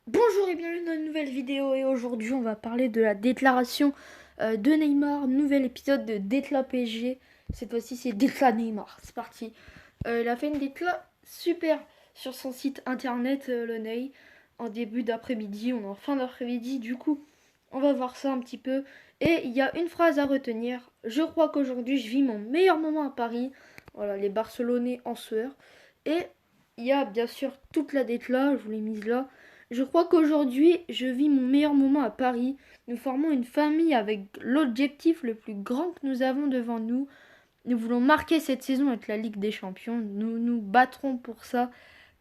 Bonjour et bienvenue dans une nouvelle vidéo et aujourd'hui on va parler de la déclaration de Neymar, nouvel épisode de Déclat PSG. Cette fois-ci c'est Déclat Neymar, c'est parti. Il a fait une déclat super sur son site internet, le Ney, en début d'après-midi, on est en fin d'après-midi, du coup on va voir ça un petit peu. Et il y a une phrase à retenir: je crois qu'aujourd'hui je vis mon meilleur moment à Paris. Voilà, les Barcelonais en sueur. Et il y a bien sûr toute la déclat, je vous l'ai mise là. Je crois qu'aujourd'hui, je vis mon meilleur moment à Paris. Nous formons une famille avec l'objectif le plus grand que nous avons devant nous. Nous voulons marquer cette saison avec la Ligue des Champions. Nous nous battrons pour ça,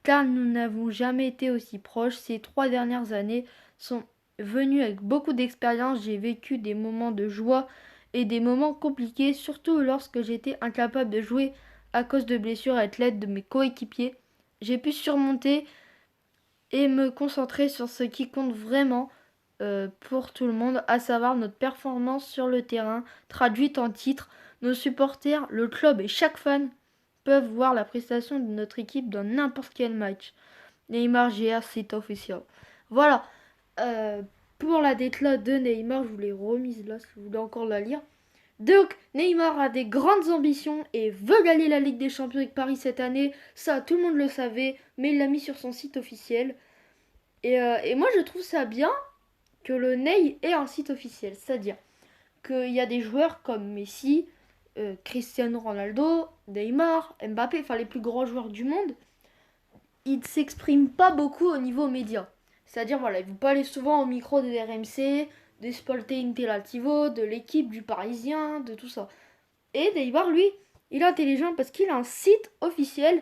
car nous n'avons jamais été aussi proches. Ces 3 dernières années sont venues avec beaucoup d'expérience. J'ai vécu des moments de joie et des moments compliqués, surtout lorsque j'étais incapable de jouer à cause de blessures avec l'aide de mes coéquipiers. J'ai pu surmonter et me concentrer sur ce qui compte vraiment pour tout le monde, à savoir notre performance sur le terrain, traduite en titre. Nos supporters, le club et chaque fan peuvent voir la prestation de notre équipe dans n'importe quel match. Neymar GR, c'est officiel. Voilà, euh, pour la déclat de Neymar, je vous l'ai remise là si vous voulez encore la lire. Donc, Neymar a des grandes ambitions et veut gagner la Ligue des Champions avec Paris cette année. Ça, tout le monde le savait, mais il l'a mis sur son site officiel. Et moi, je trouve ça bien que le Ney ait un site officiel. C'est-à-dire qu'il y a des joueurs comme Messi, Cristiano Ronaldo, Neymar, Mbappé, enfin les plus grands joueurs du monde, ils ne s'expriment pas beaucoup au niveau média. C'est-à-dire, voilà, ils ne vont pas aller souvent au micro de RMC, de Sport Interactivo, de l'équipe, du Parisien, de tout ça. Et Neymar, lui, il est intelligent parce qu'il a un site officiel.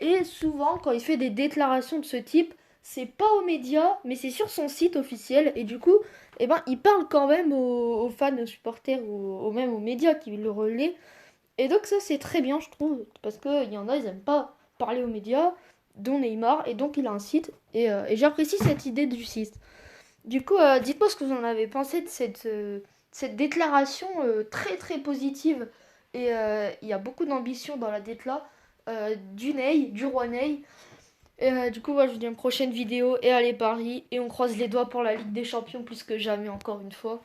Et souvent, quand il fait des déclarations de ce type, c'est pas aux médias, mais c'est sur son site officiel. Et du coup, eh ben, il parle quand même aux fans, aux supporters, ou même aux médias qui le relaient. Et donc ça, c'est très bien, je trouve, parce qu'il y en a, ils aiment pas parler aux médias, dont Neymar, et donc il a un site. Et j'apprécie cette idée du site. Du coup, dites-moi ce que vous en avez pensé de cette déclaration très très positive. Et il y a beaucoup d'ambition dans la décla du Ney, du roi Ney. Et du coup, je vous dis à une prochaine vidéo et allez Paris. Et on croise les doigts pour la Ligue des Champions plus que jamais encore une fois.